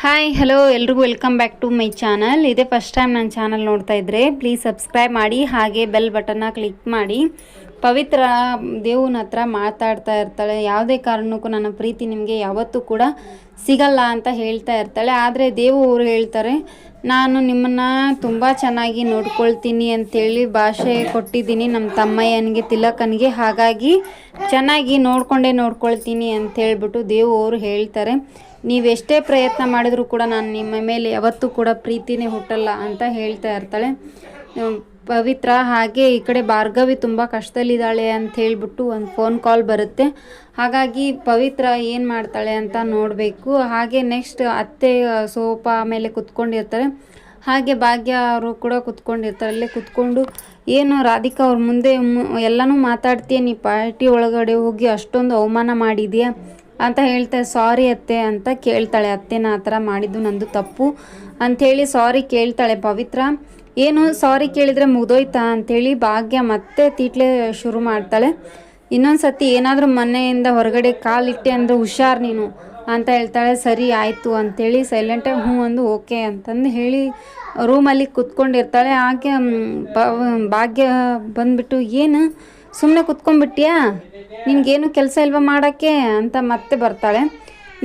Hi hello ಎಲ್ರಿಗೂ welcome back to my channel. ಇದೇ first time ನನ್ನ ಚಾನಲ್ ನೋಡ್ತಾ ಇದ್ದರೆ ಪ್ಲೀಸ್ ಸಬ್ಸ್ಕ್ರೈಬ್ ಮಾಡಿ, ಹಾಗೆ ಬೆಲ್ ಬಟನ್ನ ಕ್ಲಿಕ್ ಮಾಡಿ. ಪವಿತ್ರ ದೇವನ ಹತ್ರ ಮಾತಾಡ್ತಾ ಇರ್ತಾಳೆ. ಯಾವುದೇ ಕಾರಣಕ್ಕೂ ನನ್ನ ಪ್ರೀತಿ ನಿಮಗೆ ಯಾವತ್ತೂ ಕೂಡ ಸಿಗಲ್ಲ ಅಂತ ಹೇಳ್ತಾ ಇರ್ತಾಳೆ. ಆದರೆ ದೇವು ಅವರು ಹೇಳ್ತಾರೆ, ನಾನು ನಿಮ್ಮನ್ನು ತುಂಬ ಚೆನ್ನಾಗಿ ನೋಡ್ಕೊಳ್ತೀನಿ ಅಂಥೇಳಿ ಭಾಷೆ ಕೊಟ್ಟಿದ್ದೀನಿ ನಮ್ಮ ತಮ್ಮಯ್ಯನಿಗೆ, ತಿಲಕನಿಗೆ. ಹಾಗಾಗಿ ಚೆನ್ನಾಗಿ ನೋಡ್ಕೊಳ್ತೀನಿ ಅಂಥೇಳ್ಬಿಟ್ಟು ದೇವು ಅವರು ಹೇಳ್ತಾರೆ. ನೀವೆಷ್ಟೇ ಪ್ರಯತ್ನ ಮಾಡಿದರೂ ಕೂಡ ನಾನು ನಿಮ್ಮ ಮೇಲೆ ಯಾವತ್ತೂ ಕೂಡ ಪ್ರೀತಿನೇ ಹುಟ್ಟಲ್ಲ ಅಂತ ಹೇಳ್ತಾ ಇರ್ತಾಳೆ ಪವಿತ್ರ. ಹಾಗೆ ಈ ಕಡೆ ಭಾರ್ಗವಿ ತುಂಬ ಕಷ್ಟದಲ್ಲಿದ್ದಾಳೆ ಅಂತ ಹೇಳ್ಬಿಟ್ಟು ಒಂದು ಫೋನ್ ಕಾಲ್ ಬರುತ್ತೆ. ಹಾಗಾಗಿ ಪವಿತ್ರ ಏನು ಮಾಡ್ತಾಳೆ ಅಂತ ನೋಡಬೇಕು. ಹಾಗೆ ನೆಕ್ಸ್ಟ್ ಅತ್ತೆ ಸೋಫಾ ಮೇಲೆ ಕುತ್ಕೊಂಡಿರ್ತಾರೆ. ಹಾಗೆ ಭಾಗ್ಯ ಅವರು ಕೂಡ ಕುತ್ಕೊಂಡಿರ್ತಾರೆ. ಅಲ್ಲೇ ಕುತ್ಕೊಂಡು ಏನು ರಾಧಿಕಾ ಅವ್ರ ಮುಂದೆ ಎಲ್ಲನೂ ಮಾತಾಡ್ತೀಯ, ನೀ ಪಾರ್ಟಿ ಒಳಗಡೆ ಹೋಗಿ ಅಷ್ಟೊಂದು ಅವಮಾನ ಮಾಡಿದ್ಯಾ ಅಂತ ಹೇಳ್ತಾರೆ. ಸಾರಿ ಅತ್ತೆ ಅಂತ ಕೇಳ್ತಾಳೆ. ಅತ್ತೆನ ಆ ಥರ ಮಾಡಿದ್ದು ನಂದು ತಪ್ಪು ಅಂಥೇಳಿ ಸಾರಿ ಕೇಳ್ತಾಳೆ ಪವಿತ್ರ. ಏನು ಸಾರಿ ಕೇಳಿದರೆ ಮುಗ್ದೋಯ್ತಾ ಅಂಥೇಳಿ ಭಾಗ್ಯ ಮತ್ತೆ ತೀಟ್ಲೆ ಶುರು ಮಾಡ್ತಾಳೆ. ಇನ್ನೊಂದು ಸತಿ ಏನಾದರೂ ಮನೆಯಿಂದ ಹೊರಗಡೆ ಕಾಲಿಟ್ಟೆ ಅಂದರೆ ಹುಷಾರು ನೀನು ಅಂತ ಹೇಳ್ತಾಳೆ. ಸರಿ ಆಯಿತು ಅಂಥೇಳಿ ಸೈಲೆಂಟಾಗಿ ಹ್ಞೂ ಒಂದು ಓಕೆ ಅಂತಂದು ಹೇಳಿ ರೂಮಲ್ಲಿ ಕುತ್ಕೊಂಡಿರ್ತಾಳೆ. ಹಾಗೆ ಭಾಗ್ಯ ಬಂದುಬಿಟ್ಟು ಏನು ಸುಮ್ಮನೆ ಕುತ್ಕೊಂಡ್ಬಿಟ್ಟಿಯಾ, ನಿನಗೇನು ಕೆಲಸ ಇಲ್ವಾ ಮಾಡೋಕ್ಕೆ ಅಂತ ಮತ್ತೆ ಬರ್ತಾಳೆ.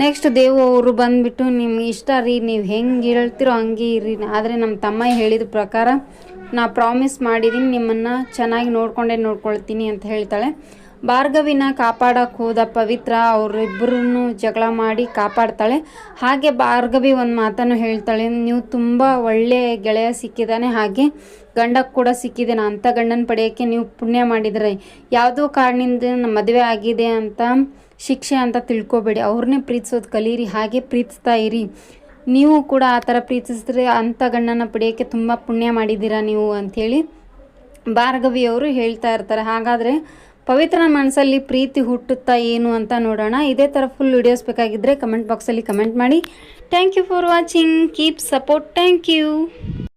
ನೆಕ್ಸ್ಟ್ ದೇವು ಅವರು ಬಂದುಬಿಟ್ಟು ನಿಮ್ಗೆ ಇಷ್ಟ ರೀ, ನೀವು ಹೆಂಗೆ ಹೇಳ್ತಿರೋ ಹಂಗೆ ಇರ್ರಿ, ಆದರೆ ನಮ್ಮ ತಮ್ಮ ಹೇಳಿದ ಪ್ರಕಾರ ನಾ ಪ್ರಾಮಿಸ್ ಮಾಡಿದ್ದೀನಿ ನಿಮ್ಮನ್ನು ಚೆನ್ನಾಗಿ ನೋಡ್ಕೊಳ್ತೀನಿ ಅಂತ ಹೇಳ್ತಾಳೆ. ಭಾರ್ಗವಿನ ಕಾಪಾಡೋಕ್ಕೆ ಹೋದ ಪವಿತ್ರ ಅವರಿಬ್ಬರೂ ಜಗಳ ಮಾಡಿ ಕಾಪಾಡ್ತಾಳೆ. ಹಾಗೆ ಭಾರ್ಗವಿ ಒಂದು ಮಾತನ್ನು ಹೇಳ್ತಾಳೆ, ನೀವು ತುಂಬ ಒಳ್ಳೆಯ ಗೆಳೆಯ ಸಿಕ್ಕಿದ್ದಾನೆ, ಹಾಗೆ ಗಂಡ ಕೂಡ ಸಿಕ್ಕಿದ್ದಾನೆ. ಅಂಥ ಗಂಡನ ಪಡೆಯೋಕ್ಕೆ ನೀವು ಪುಣ್ಯ ಮಾಡಿದರೆ, ಯಾವುದೋ ಕಾರಣದಿಂದ ನಮ್ಮ ಮದುವೆ ಆಗಿದೆ ಅಂತ ಶಿಕ್ಷೆ ಅಂತ ತಿಳ್ಕೊಬೇಡಿ, ಅವ್ರನ್ನೇ ಪ್ರೀತಿಸೋದು ಕಲೀರಿ, ಹಾಗೆ ಪ್ರೀತಿಸ್ತಾ ಇರಿ. ನೀವು ಕೂಡ ಆ ಥರ ಪ್ರೀತಿಸಿದ್ರೆ ಅಂಥ ಗಂಡನ ಪಡೆಯೋಕ್ಕೆ ತುಂಬ ಪುಣ್ಯ ಮಾಡಿದ್ದೀರಾ ನೀವು ಅಂಥೇಳಿ ಭಾರ್ಗವಿಯವರು ಹೇಳ್ತಾ ಇರ್ತಾರೆ. ಹಾಗಾದರೆ ಪವಿತ್ರನ ಮನಸ್ಸಲ್ಲಿ ಪ್ರೀತಿ ಹುಟ್ಟುತ್ತಾ ಏನು ಅಂತ ನೋಡೋಣ. ಇದೇ ಥರ ಫುಲ್ ವಿಡಿಯೋಸ್ ಬೇಕಾಗಿದ್ದರೆ ಕಮೆಂಟ್ ಬಾಕ್ಸಲ್ಲಿ ಕಮೆಂಟ್ ಮಾಡಿ. Thank you for watching, keep support, thank you.